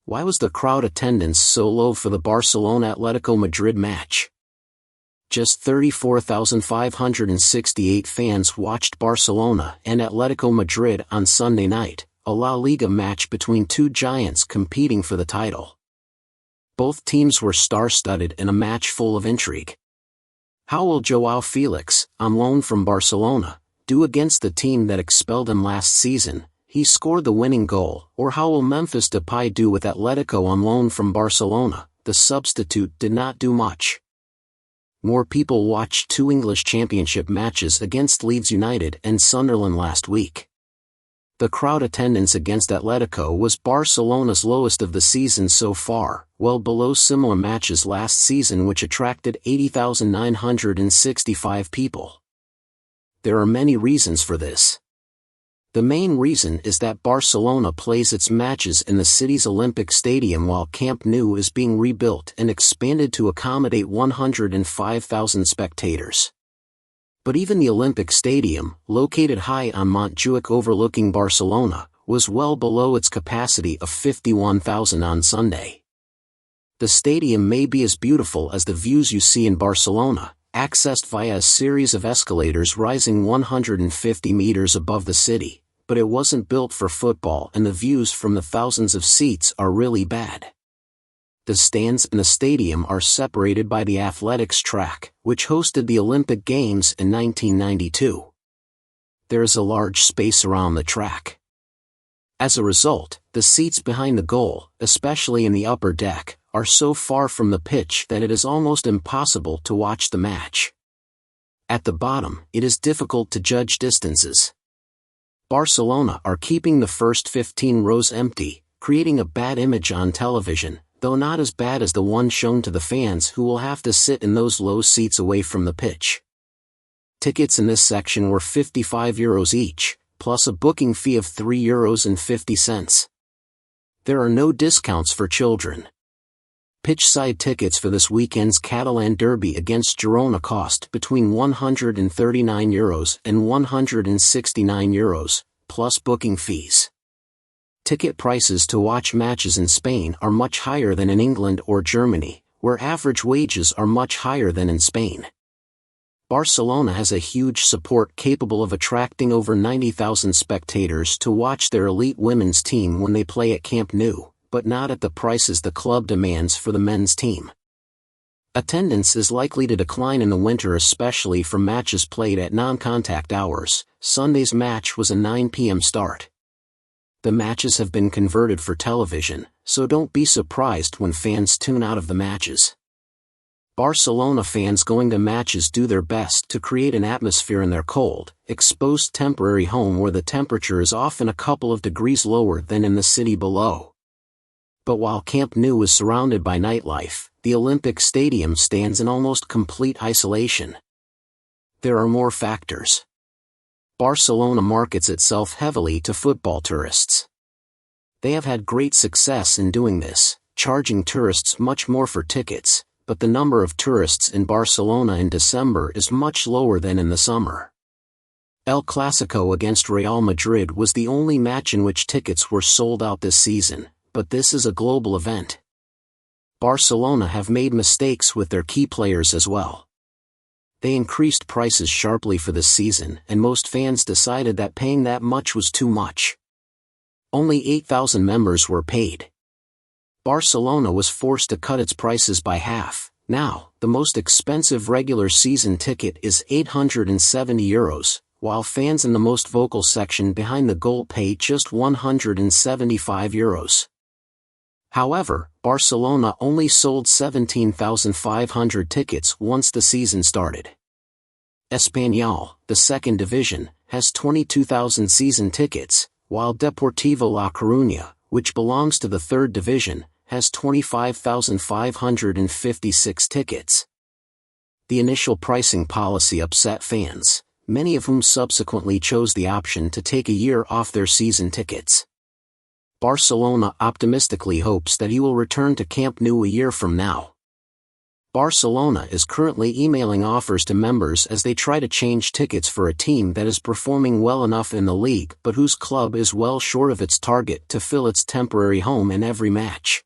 Why was the crowd attendance so low for the Barcelona-Atletico Madrid match? Just 34,568 fans watched Barcelona and Atletico Madrid on Sunday night, a La Liga match between two giants competing for the title. Both teams were star-studded in a match full of intrigue. How will João Felix, on loan from Barcelona, do against the team that expelled him last season? He scored the winning goal. Or how will Memphis Depay do with Atletico on loan from Barcelona? The substitute did not do much. More people watched two English Championship matches against Leeds United and Sunderland last week. The crowd attendance against Atletico was Barcelona's lowest of the season so far, well below similar matches last season which attracted 80,965 people. There are many reasons for this. The main reason is that Barcelona plays its matches in the city's Olympic Stadium while Camp Nou is being rebuilt and expanded to accommodate 105,000 spectators. But even the Olympic Stadium, located high on Montjuic overlooking Barcelona, was well below its capacity of 51,000 on Sunday. The stadium may be as beautiful as the views you see in Barcelona, accessed via a series of escalators rising 150 meters above the city, but it wasn't built for football and the views from the thousands of seats are really bad. The stands in the stadium are separated by the athletics track, which hosted the Olympic Games in 1992. There is a large space around the track. As a result, the seats behind the goal, especially in the upper deck, are so far from the pitch that it is almost impossible to watch the match. At the bottom, it is difficult to judge distances. Barcelona are keeping the first 15 rows empty, creating a bad image on television, though not as bad as the one shown to the fans who will have to sit in those low seats away from the pitch. Tickets in this section were €55 each, plus a booking fee of €3.50. There are no discounts for children. Pitch-side tickets for this weekend's Catalan derby against Girona cost between €139 and €169, plus booking fees. Ticket prices to watch matches in Spain are much higher than in England or Germany, where average wages are much higher than in Spain. Barcelona has a huge support capable of attracting over 90,000 spectators to watch their elite women's team when they play at Camp Nou, but not at the prices the club demands for the men's team. Attendance is likely to decline in the winter, especially for matches played at non-contact hours. Sunday's match was a 9 p.m. start. The matches have been converted for television, so don't be surprised when fans tune out of the matches. Barcelona fans going to matches do their best to create an atmosphere in their cold, exposed temporary home where the temperature is often a couple of degrees lower than in the city below. But while Camp Nou is surrounded by nightlife, the Olympic Stadium stands in almost complete isolation. There are more factors. Barcelona markets itself heavily to football tourists. They have had great success in doing this, charging tourists much more for tickets, but the number of tourists in Barcelona in December is much lower than in the summer. El Clásico against Real Madrid was the only match in which tickets were sold out this season, but this is a global event. Barcelona have made mistakes with their key players as well. They increased prices sharply for this season and most fans decided that paying that much was too much. Only 8,000 members were paid. Barcelona was forced to cut its prices by half. Now, the most expensive regular season ticket is €870, while fans in the most vocal section behind the goal pay just €175. However, Barcelona only sold 17,500 tickets once the season started. Espanyol, the second division, has 22,000 season tickets, while Deportivo La Coruña, which belongs to the third division, has 25,556 tickets. The initial pricing policy upset fans, many of whom subsequently chose the option to take a year off their season tickets. Barcelona optimistically hopes that he will return to Camp Nou a year from now. Barcelona is currently emailing offers to members as they try to change tickets for a team that is performing well enough in the league but whose club is well short of its target to fill its temporary home in every match.